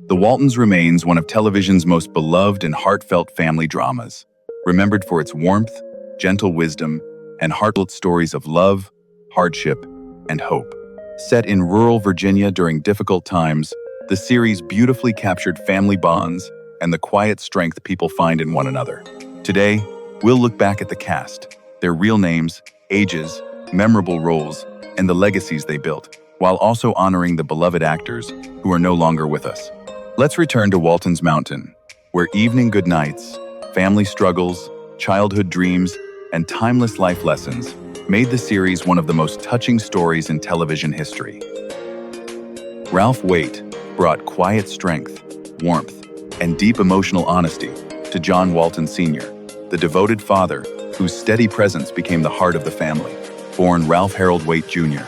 The Waltons remains one of television's most beloved and heartfelt family dramas, remembered for its warmth, gentle wisdom, and heartfelt stories of love, hardship, and hope. Set in rural Virginia during difficult times, the series beautifully captured family bonds and the quiet strength people find in one another. Today, we'll look back at the cast, their real names, ages, memorable roles, and the legacies they built, while also honoring the beloved actors who are no longer with us. Let's return to Walton's Mountain, where evening goodnights, family struggles, childhood dreams, and timeless life lessons made the series one of the most touching stories in television history. Ralph Waite brought quiet strength, warmth, and deep emotional honesty to John Walton Sr., the devoted father whose steady presence became the heart of the family. Born Ralph Harold Waite Jr.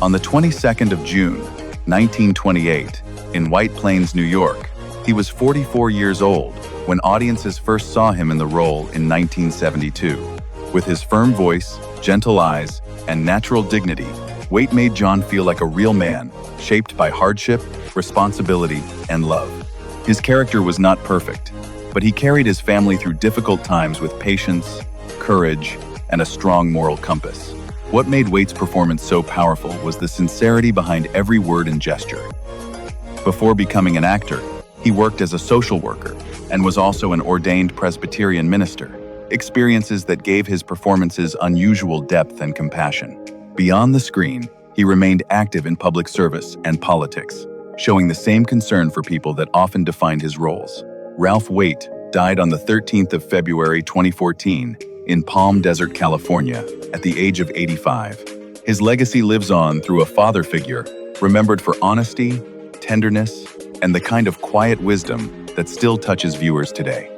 on the 22nd of June, 1928, in White Plains, New York, he was 44 years old when audiences first saw him in the role in 1972. With his firm voice, gentle eyes, and natural dignity, Waite made John feel like a real man, shaped by hardship, responsibility, and love. His character was not perfect, but he carried his family through difficult times with patience, courage, and a strong moral compass. What made Waite's performance so powerful was the sincerity behind every word and gesture. Before becoming an actor, he worked as a social worker and was also an ordained Presbyterian minister, experiences that gave his performances unusual depth and compassion. Beyond the screen, he remained active in public service and politics, showing the same concern for people that often defined his roles. Ralph Waite died on the 13th of February 2014 in Palm Desert, California, at the age of 85. His legacy lives on through a father figure, remembered for honesty, tenderness, and the kind of quiet wisdom that still touches viewers today.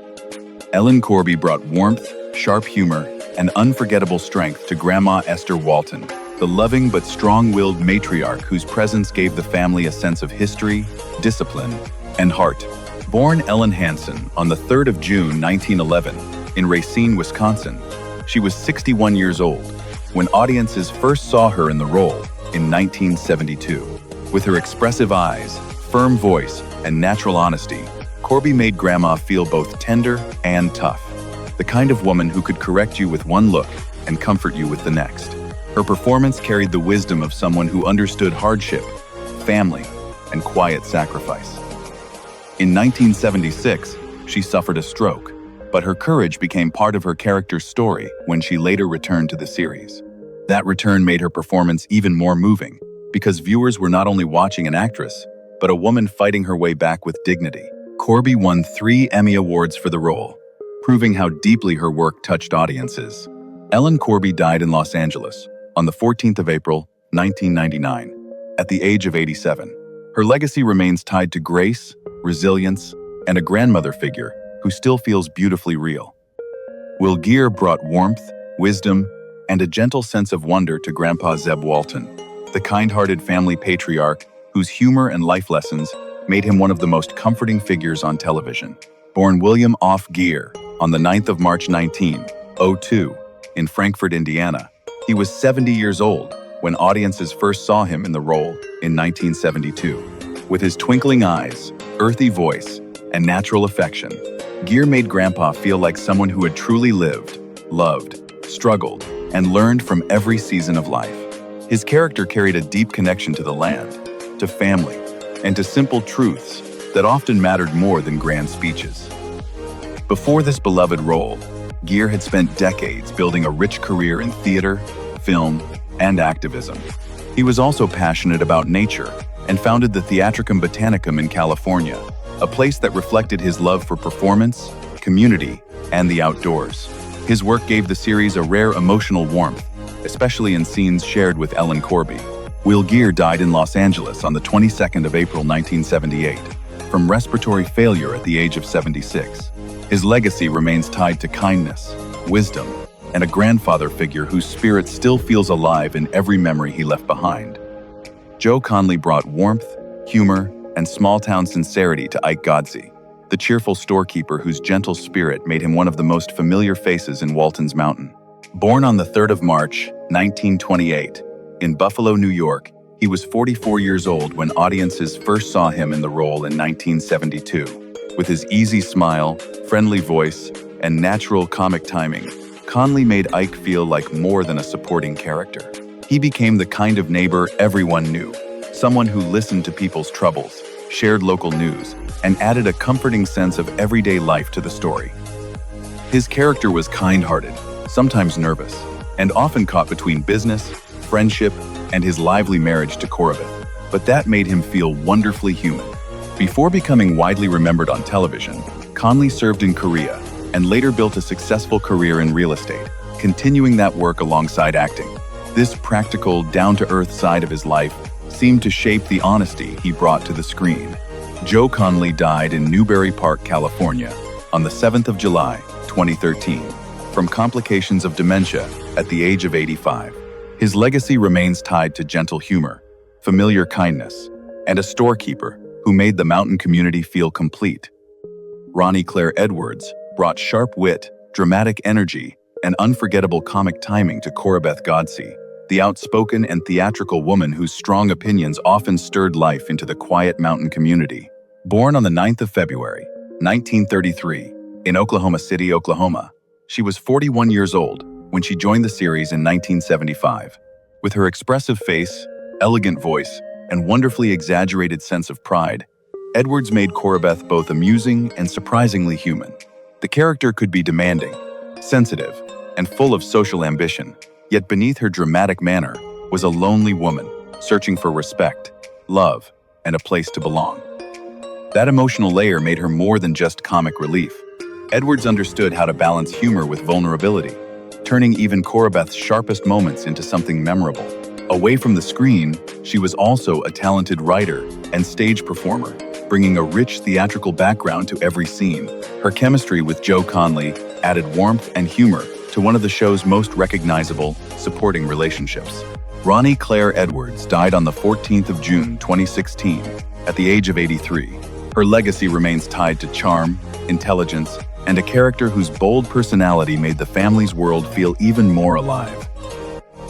Ellen Corby brought warmth, sharp humor, and unforgettable strength to Grandma Esther Walton, the loving but strong-willed matriarch whose presence gave the family a sense of history, discipline, and heart. Born Ellen Hansen on the 3rd of June 1911 in Racine, Wisconsin, she was 61 years old when audiences first saw her in the role in 1972. With her expressive eyes, firm voice, and natural honesty, Corby made Grandma feel both tender and tough, the kind of woman who could correct you with one look and comfort you with the next. Her performance carried the wisdom of someone who understood hardship, family, and quiet sacrifice. In 1976, she suffered a stroke, but her courage became part of her character's story when she later returned to the series. That return made her performance even more moving, because viewers were not only watching an actress, but a woman fighting her way back with dignity. Corby won 3 Emmy Awards for the role, proving how deeply her work touched audiences. Ellen Corby died in Los Angeles on the 14th of April, 1999, at the age of 87. Her legacy remains tied to grace, resilience, and a grandmother figure who still feels beautifully real. Geer brought warmth, wisdom, and a gentle sense of wonder to Grandpa Zeb Walton, the kind-hearted family patriarch whose humor and life lessons made him one of the most comforting figures on television. Born William Off Geer on the 9th of March 1902 in Frankfort, Indiana, he was 70 years old when audiences first saw him in the role in 1972. With his twinkling eyes, earthy voice, and natural affection, Geer made Grandpa feel like someone who had truly lived, loved, struggled, and learned from every season of life. His character carried a deep connection to the land, to family, and to simple truths that often mattered more than grand speeches. Before this beloved role, Geer had spent decades building a rich career in theater, film, and activism. He was also passionate about nature and founded the Theatricum Botanicum in California, a place that reflected his love for performance, community, and the outdoors. His work gave the series a rare emotional warmth, especially in scenes shared with Ellen Corby. Geer died in Los Angeles on the 22nd of April 1978 from respiratory failure at the age of 76. His legacy remains tied to kindness, wisdom, and a grandfather figure whose spirit still feels alive in every memory he left behind. Joe Conley brought warmth, humor, and small-town sincerity to Ike Godsey, the cheerful storekeeper whose gentle spirit made him one of the most familiar faces in Walton's Mountain. Born on the 3rd of March, 1928, in Buffalo, New York, He was 44 years old when audiences first saw him in the role in 1972. With his easy smile, friendly voice, and natural comic timing, Conley made Ike feel like more than a supporting character. He became the kind of neighbor everyone knew, someone who listened to people's troubles, shared local news, and added a comforting sense of everyday life to the story. His character was kind-hearted, sometimes nervous, and often caught between business, friendship, and his lively marriage to Corabeth, but that made him feel wonderfully human. Before becoming widely remembered on television, Conley served in Korea and later built a successful career in real estate, continuing that work alongside acting. This practical, down-to-earth side of his life seemed to shape the honesty he brought to the screen. Joe Conley died in Newbury Park, California, on the 7th of July, 2013, from complications of dementia at the age of 85. His legacy remains tied to gentle humor, familiar kindness, and a storekeeper who made the mountain community feel complete. Ronnie Claire Edwards brought sharp wit, dramatic energy, and unforgettable comic timing to Corabeth Godsey, the outspoken and theatrical woman whose strong opinions often stirred life into the quiet mountain community. Born on the 9th of February, 1933, in Oklahoma City, Oklahoma, she was 41 years old when she joined the series in 1975. With her expressive face, elegant voice, and wonderfully exaggerated sense of pride, Edwards made Corabeth both amusing and surprisingly human. The character could be demanding, sensitive, and full of social ambition, yet beneath her dramatic manner was a lonely woman searching for respect, love, and a place to belong. That emotional layer made her more than just comic relief. Edwards understood how to balance humor with vulnerability, turning even Corabeth's sharpest moments into something memorable. Away from the screen, she was also a talented writer and stage performer, bringing a rich theatrical background to every scene. Her chemistry with Joe Conley added warmth and humor to one of the show's most recognizable supporting relationships. Ronnie Claire Edwards died on the 14th of June, 2016, at the age of 83. Her legacy remains tied to charm, intelligence, and a character whose bold personality made the family's world feel even more alive.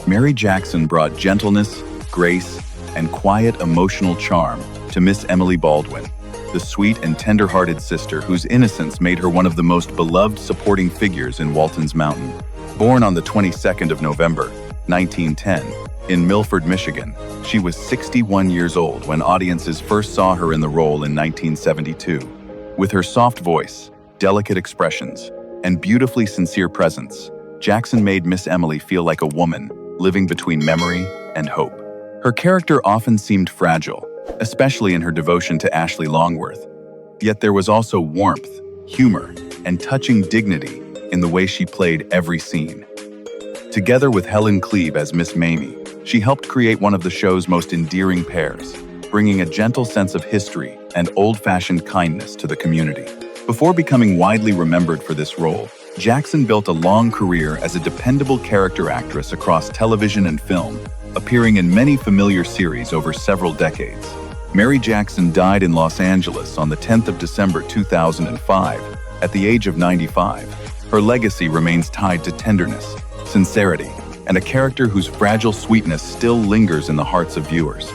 Mary Jackson brought gentleness, grace, and quiet emotional charm to Miss Emily Baldwin, the sweet and tender-hearted sister whose innocence made her one of the most beloved supporting figures in Walton's Mountain. Born on the 22nd of November, 1910, in Milford, Michigan, she was 61 years old when audiences first saw her in the role in 1972. With her soft voice, delicate expressions, and beautifully sincere presence, Jackson made Miss Emily feel like a woman living between memory and hope. Her character often seemed fragile, especially in her devotion to Ashley Longworth. Yet there was also warmth, humor, and touching dignity in the way she played every scene. Together with Helen Kleeb as Miss Mamie, she helped create one of the show's most endearing pairs, bringing a gentle sense of history and old-fashioned kindness to the community. Before becoming widely remembered for this role, Jackson built a long career as a dependable character actress across television and film, appearing in many familiar series over several decades. Mary Jackson died in Los Angeles on the 10th of December 2005 at the age of 95. Her legacy remains tied to tenderness, sincerity, and a character whose fragile sweetness still lingers in the hearts of viewers.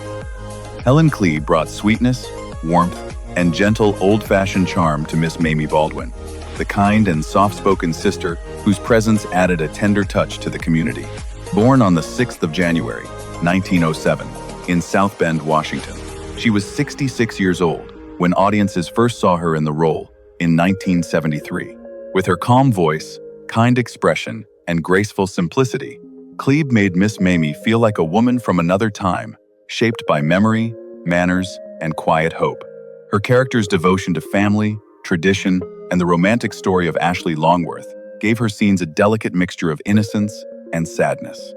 Helen Kleeb brought sweetness, warmth, and gentle old-fashioned charm to Miss Mamie Baldwin, the kind and soft-spoken sister whose presence added a tender touch to the community. Born on the 6th of January, 1907, in South Bend, Washington, she was 66 years old when audiences first saw her in the role in 1973. With her calm voice, kind expression, and graceful simplicity, Kleeb made Miss Mamie feel like a woman from another time, shaped by memory, manners, and quiet hope. Her character's devotion to family, tradition, and the romantic story of Ashley Longworth gave her scenes a delicate mixture of innocence and sadness.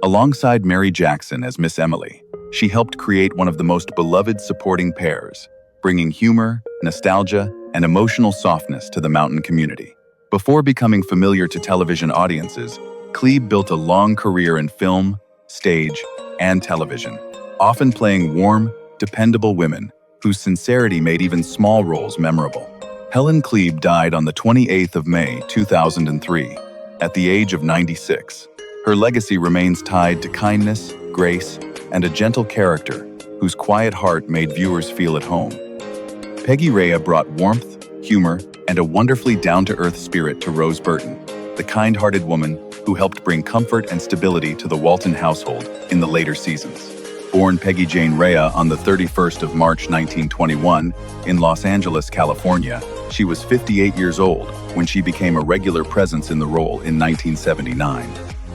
Alongside Mary Jackson as Miss Emily, she helped create one of the most beloved supporting pairs, bringing humor, nostalgia, and emotional softness to the mountain community. Before becoming familiar to television audiences, Kleeb built a long career in film, stage, and television, often playing warm, dependable women whose sincerity made even small roles memorable. Helen Kleeb died on the 28th of May, 2003, at the age of 96. Her legacy remains tied to kindness, grace, and a gentle character whose quiet heart made viewers feel at home. Peggy Rhea brought warmth, humor, and a wonderfully down-to-earth spirit to Rose Burton, the kind-hearted woman who helped bring comfort and stability to the Walton household in the later seasons. Born Peggy Jane Rhea on the 31st of March 1921 in Los Angeles, California, she was 58 years old when she became a regular presence in the role in 1979.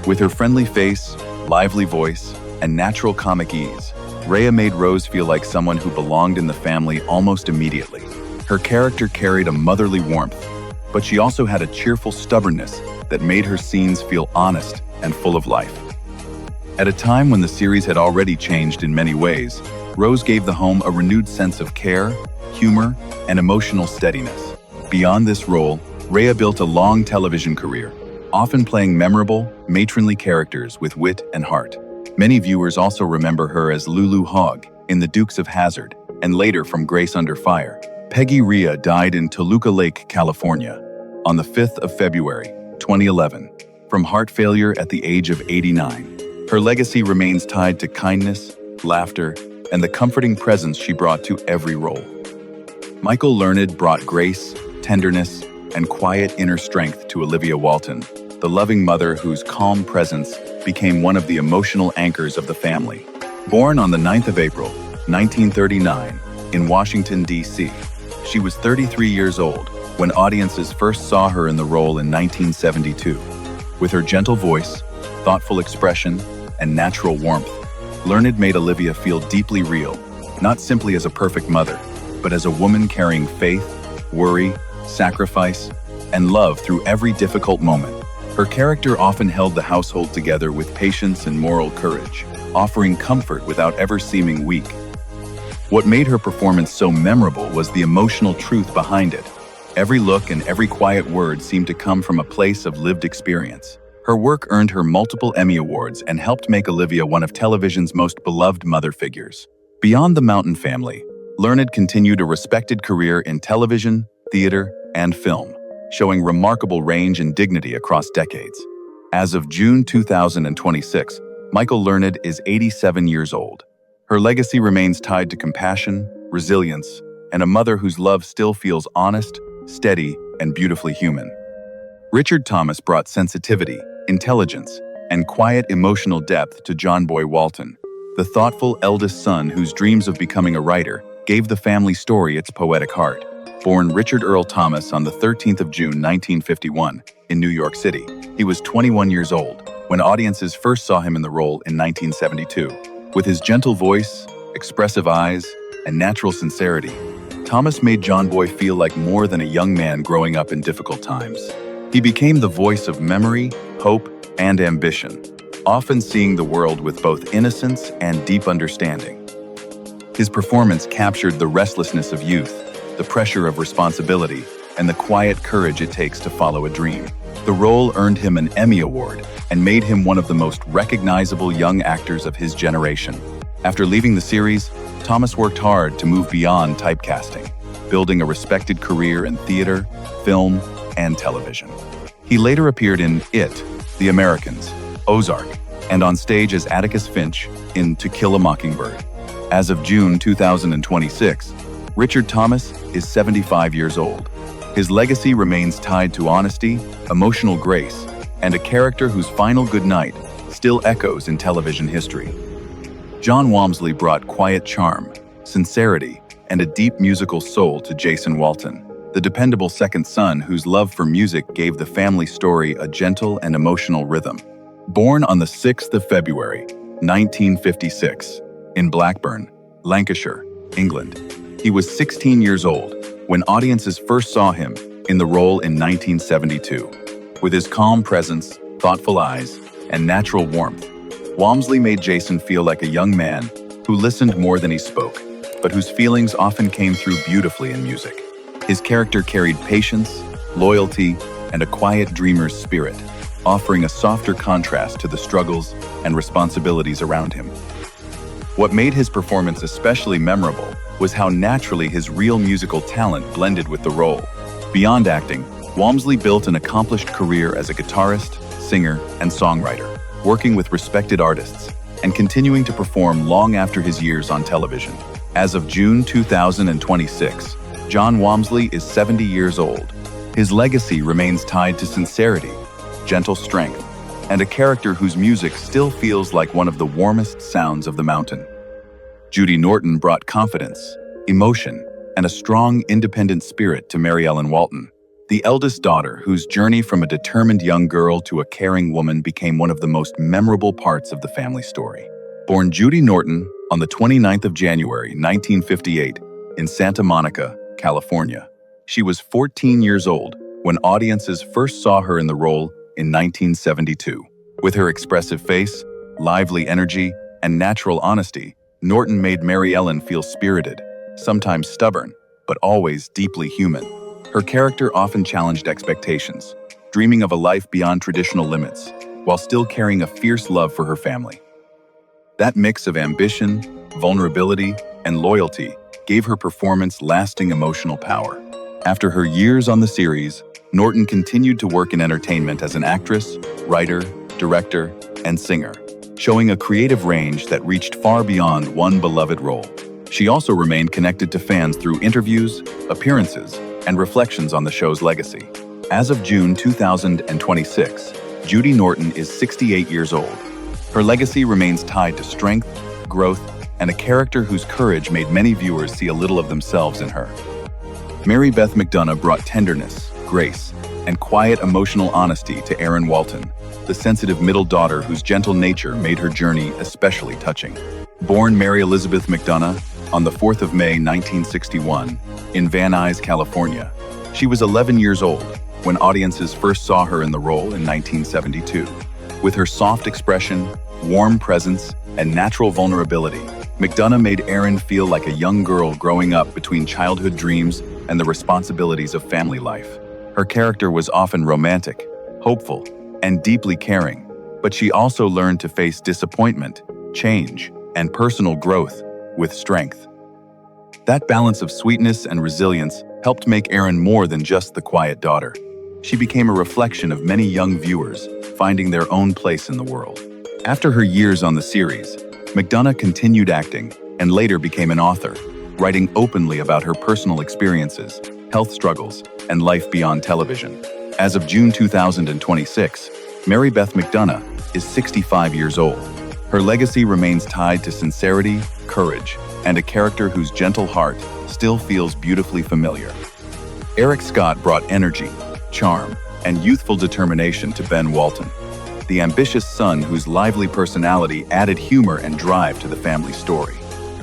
With her friendly face, lively voice, and natural comic ease, Rhea made Rose feel like someone who belonged in the family almost immediately. Her character carried a motherly warmth, but she also had a cheerful stubbornness that made her scenes feel honest and full of life. At a time when the series had already changed in many ways, Rose gave the home a renewed sense of care, humor, and emotional steadiness. Beyond this role, Rhea built a long television career, often playing memorable, matronly characters with wit and heart. Many viewers also remember her as Lulu Hogg in The Dukes of Hazzard, and later from Grace Under Fire. Peggy Rhea died in Toluca Lake, California, on the 5th of February, 2011, from heart failure at the age of 89. Her legacy remains tied to kindness, laughter, and the comforting presence she brought to every role. Michael Learned brought grace, tenderness, and quiet inner strength to Olivia Walton, the loving mother whose calm presence became one of the emotional anchors of the family. Born on the 9th of April, 1939, in Washington, D.C., she was 33 years old when audiences first saw her in the role in 1972. With her gentle voice, thoughtful expression, and natural warmth, Learned made Olivia feel deeply real, not simply as a perfect mother, but as a woman carrying faith, worry, sacrifice, and love through every difficult moment. Her character often held the household together with patience and moral courage, offering comfort without ever seeming weak. What made her performance so memorable was the emotional truth behind it. Every look and every quiet word seemed to come from a place of lived experience. Her work earned her multiple Emmy Awards and helped make Olivia one of television's most beloved mother figures. Beyond the Mountain family, Learned continued a respected career in television, theater, and film, showing remarkable range and dignity across decades. As of June 2026, Michael Learned is 87 years old. Her legacy remains tied to compassion, resilience, and a mother whose love still feels honest, steady, and beautifully human. Richard Thomas brought sensitivity, intelligence, and quiet emotional depth to John Boy Walton, the thoughtful eldest son whose dreams of becoming a writer gave the family story its poetic heart. Born Richard Earl Thomas on the 13th of June 1951 in New York City, he was 21 years old when audiences first saw him in the role in 1972. With his gentle voice, expressive eyes, and natural sincerity, Thomas made John Boy feel like more than a young man growing up in difficult times. He became the voice of memory, hope, and ambition, often seeing the world with both innocence and deep understanding. His performance captured the restlessness of youth, the pressure of responsibility, and the quiet courage it takes to follow a dream. The role earned him an Emmy Award and made him one of the most recognizable young actors of his generation. After leaving the series, Thomas worked hard to move beyond typecasting, building a respected career in theater, film, and television. He later appeared in It, The Americans, Ozark, and on stage as Atticus Finch in To Kill a Mockingbird. As of June 2026, Richard Thomas is 75 years old. His legacy remains tied to honesty, emotional grace, and a character whose final goodnight still echoes in television history. John Walmsley brought quiet charm, sincerity, and a deep musical soul to Jason Walton, the dependable second son whose love for music gave the family story a gentle and emotional rhythm. Born on the 6th of February, 1956, in Blackburn, Lancashire, England, he was 16 years old when audiences first saw him in the role in 1972. With his calm presence, thoughtful eyes, and natural warmth, Walmsley made Jason feel like a young man who listened more than he spoke, but whose feelings often came through beautifully in music. His character carried patience, loyalty, and a quiet dreamer's spirit, offering a softer contrast to the struggles and responsibilities around him. What made his performance especially memorable was how naturally his real musical talent blended with the role. Beyond acting, Walmsley built an accomplished career as a guitarist, singer, and songwriter, working with respected artists and continuing to perform long after his years on television. As of June 2026, John Walmsley is 70 years old. His legacy remains tied to sincerity, gentle strength, and a character whose music still feels like one of the warmest sounds of the mountain. Judy Norton brought confidence, emotion, and a strong, independent spirit to Mary Ellen Walton, the eldest daughter whose journey from a determined young girl to a caring woman became one of the most memorable parts of the family story. Born Judy Norton on the 29th of January, 1958, in Santa Monica, California, she was 14 years old when audiences first saw her in the role in 1972. With her expressive face, lively energy, and natural honesty, Norton made Mary Ellen feel spirited, sometimes stubborn, but always deeply human. Her character often challenged expectations, dreaming of a life beyond traditional limits, while still carrying a fierce love for her family. That mix of ambition, vulnerability, and loyalty gave her performance lasting emotional power. After her years on the series, Norton continued to work in entertainment as an actress, writer, director, and singer, showing a creative range that reached far beyond one beloved role. She also remained connected to fans through interviews, appearances, and reflections on the show's legacy. As of June 2026, Judy Norton is 68 years old. Her legacy remains tied to strength, growth, and a character whose courage made many viewers see a little of themselves in her. Mary Beth McDonough brought tenderness, grace, and quiet emotional honesty to Erin Walton, the sensitive middle daughter whose gentle nature made her journey especially touching. Born Mary Elizabeth McDonough on the 4th of May 1961 in Van Nuys, California, she was 11 years old when audiences first saw her in the role in 1972. With her soft expression, warm presence, and natural vulnerability, McDonough made Erin feel like a young girl growing up between childhood dreams and the responsibilities of family life. Her character was often romantic, hopeful, and deeply caring, but she also learned to face disappointment, change, and personal growth with strength. That balance of sweetness and resilience helped make Erin more than just the quiet daughter. She became a reflection of many young viewers finding their own place in the world. After her years on the series, McDonough continued acting and later became an author, writing openly about her personal experiences, health struggles, and life beyond television. As of June 2026, Mary Beth McDonough is 65 years old. Her legacy remains tied to sincerity, courage, and a character whose gentle heart still feels beautifully familiar. Eric Scott brought energy, charm, and youthful determination to Ben Walton, the ambitious son whose lively personality added humor and drive to the family story.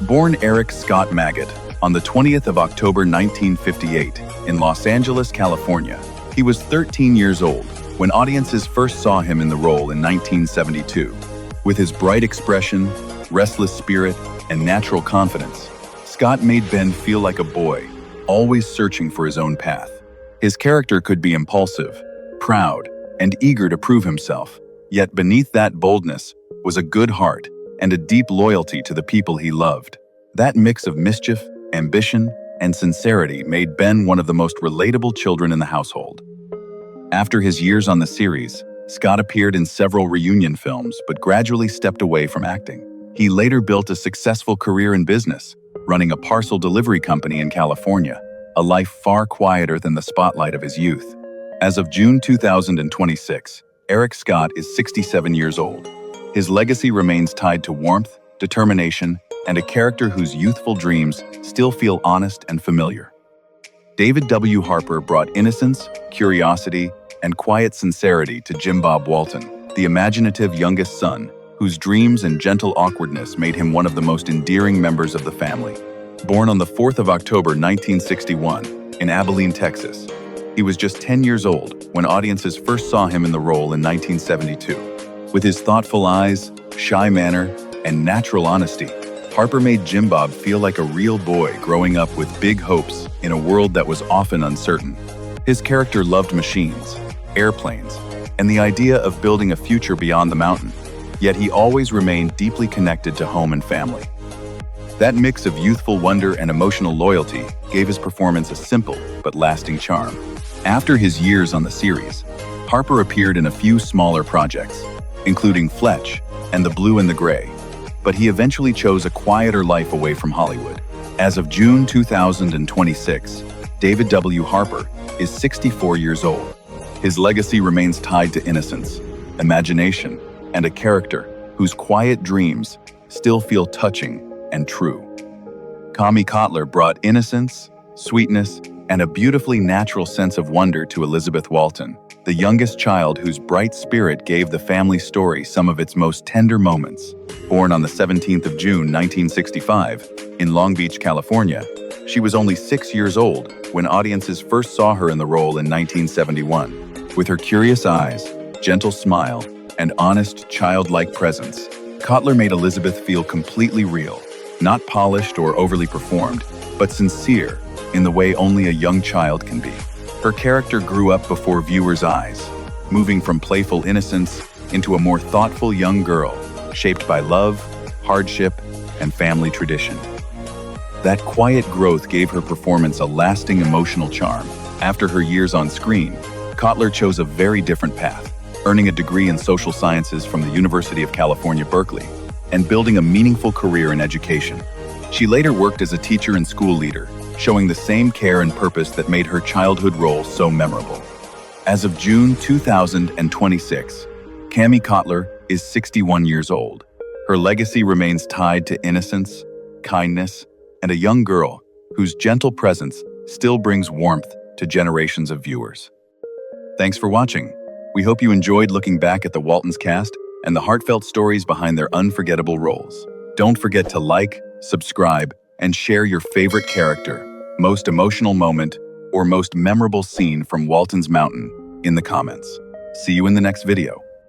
Born Eric Scott Maggot on the 20th of October 1958 in Los Angeles, California, he was 13 years old when audiences first saw him in the role in 1972. With his bright expression, restless spirit, and natural confidence, Scott made Ben feel like a boy, always searching for his own path. His character could be impulsive, proud, and eager to prove himself, yet beneath that boldness was a good heart and a deep loyalty to the people he loved. That mix of mischief, ambition, and sincerity made Ben one of the most relatable children in the household. After his years on the series, Scott appeared in several reunion films but gradually stepped away from acting. He later built a successful career in business, running a parcel delivery company in California, a life far quieter than the spotlight of his youth. As of June 2026, Eric Scott is 67 years old. His legacy remains tied to warmth, determination, and a character whose youthful dreams still feel honest and familiar. David W. Harper brought innocence, curiosity, and quiet sincerity to Jim Bob Walton, the imaginative youngest son, whose dreams and gentle awkwardness made him one of the most endearing members of the family. Born on the 4th of October 1961 in Abilene, Texas, he was just 10 years old when audiences first saw him in the role in 1972. With his thoughtful eyes, shy manner, and natural honesty, Harper made Jim Bob feel like a real boy growing up with big hopes in a world that was often uncertain. His character loved machines, airplanes, and the idea of building a future beyond the mountain, yet he always remained deeply connected to home and family. That mix of youthful wonder and emotional loyalty gave his performance a simple but lasting charm. After his years on the series, Harper appeared in a few smaller projects, including Fletch and The Blue and the Gray, but he eventually chose a quieter life away from Hollywood. As of June 2026, David W. Harper is 64 years old. His legacy remains tied to innocence, imagination, and a character whose quiet dreams still feel touching and true. Cotler brought innocence, sweetness, and a beautifully natural sense of wonder to Elizabeth Walton, the youngest child whose bright spirit gave the family story some of its most tender moments. Born on the 17th of June, 1965, in Long Beach, California, she was only 6 years old when audiences first saw her in the role in 1971. With her curious eyes, gentle smile, and honest, childlike presence, Cotler made Elizabeth feel completely real, not polished or overly performed, but sincere in the way only a young child can be. Her character grew up before viewers' eyes, moving from playful innocence into a more thoughtful young girl, shaped by love, hardship, and family tradition. That quiet growth gave her performance a lasting emotional charm. After her years on screen, Cotler chose a very different path, earning a degree in social sciences from the University of California, Berkeley, and building a meaningful career in education. She later worked as a teacher and school leader, showing the same care and purpose that made her childhood role so memorable. As of June 2026, Cotler is 61 years old. Her legacy remains tied to innocence, kindness, and a young girl whose gentle presence still brings warmth to generations of viewers. Thanks for watching. We hope you enjoyed looking back at the Waltons cast and the heartfelt stories behind their unforgettable roles. Don't forget to like, subscribe, and share your favorite character, most emotional moment, or most memorable scene from Walton's Mountain in the comments. See you in the next video.